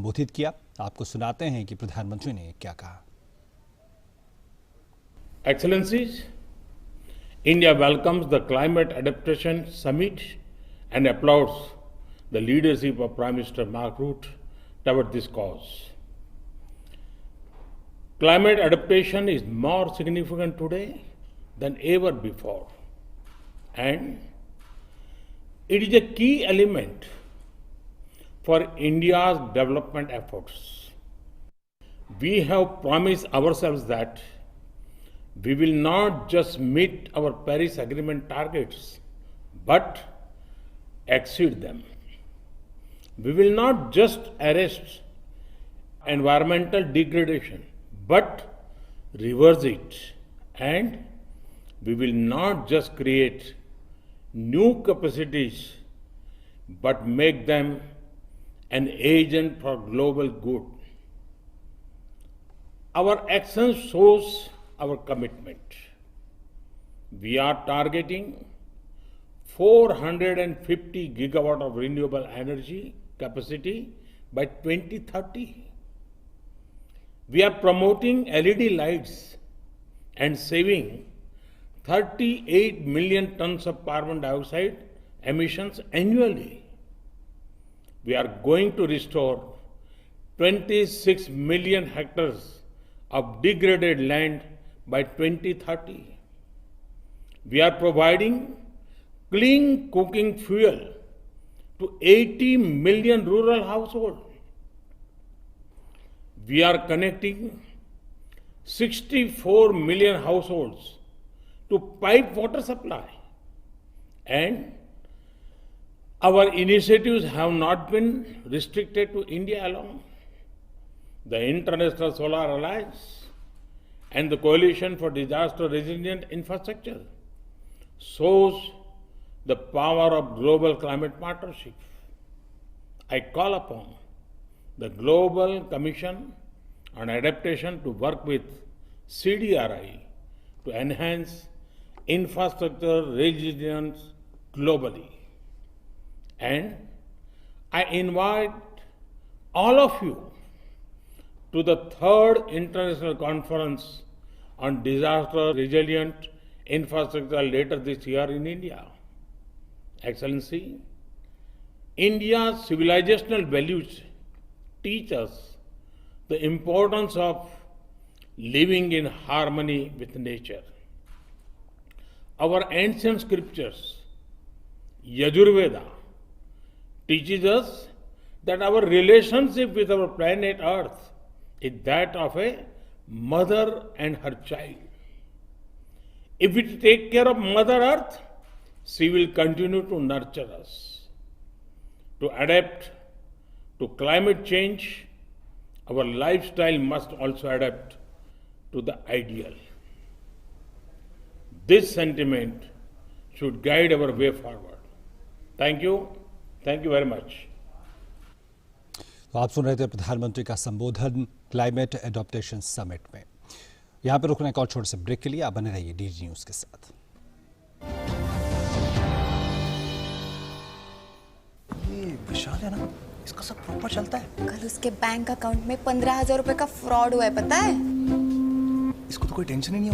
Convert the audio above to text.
संबोधित किया। आपको सुनाते हैं कि प्रधानमंत्री ने क्या कहा। Excellencies, India welcomes the Climate Adaptation Summit and applauds the leadership of Prime Minister Mark Rutte toward this cause. Climate adaptation is more significant today than ever before, and it is a key element for India's development efforts. We have promised ourselves that we will not just meet our Paris Agreement targets, but exceed them. We will not just arrest environmental degradation, but reverse it. And we will not just create new capacities, but make them an agent for global good. Our action shows our commitment. We are targeting 450 gigawatt of renewable energy capacity by 2030. We are promoting LED lights and saving 38 million tons of carbon dioxide emissions annually. We are going to restore 26 million hectares of degraded land by 2030. We are providing clean cooking fuel to 80 million rural households. We are connecting 64 million households to pipe water supply. And our initiatives have not been restricted to India alone. The International Solar Alliance and the Coalition for Disaster Resilient Infrastructure shows the power of global climate partnership. I call upon the Global Commission on Adaptation to work with CDRI to enhance infrastructure resilience globally. And I invite all of you to the third International Conference on Disaster Resilient Infrastructure later this year in India. Excellency, India's civilizational values teach us the importance of living in harmony with nature. Our ancient scriptures, Yajurveda, teaches us that our relationship with our planet Earth is that of a mother and her child. If we take care of Mother Earth, she will continue to nurture us. To adapt to climate change, our lifestyle must also adapt to the ideal. This sentiment should guide our way forward. Thank you. Thank you very much. तो आप सुन रहे थे प्रधानमंत्री का संबोधन climate adaptation summit में। यहाँ पर रुकना एक और छोटे से ब्रेक के लिए आप बने रहिए डीडी न्यूज के साथ। ये विशाल है ना, इसका सब प्रॉपर चलता है। कल उसके बैंक अकाउंट में 15,000 रुपए का फ्रॉड हुआ है, पता है? इसको तो कोई टेंशन ही नहीं है।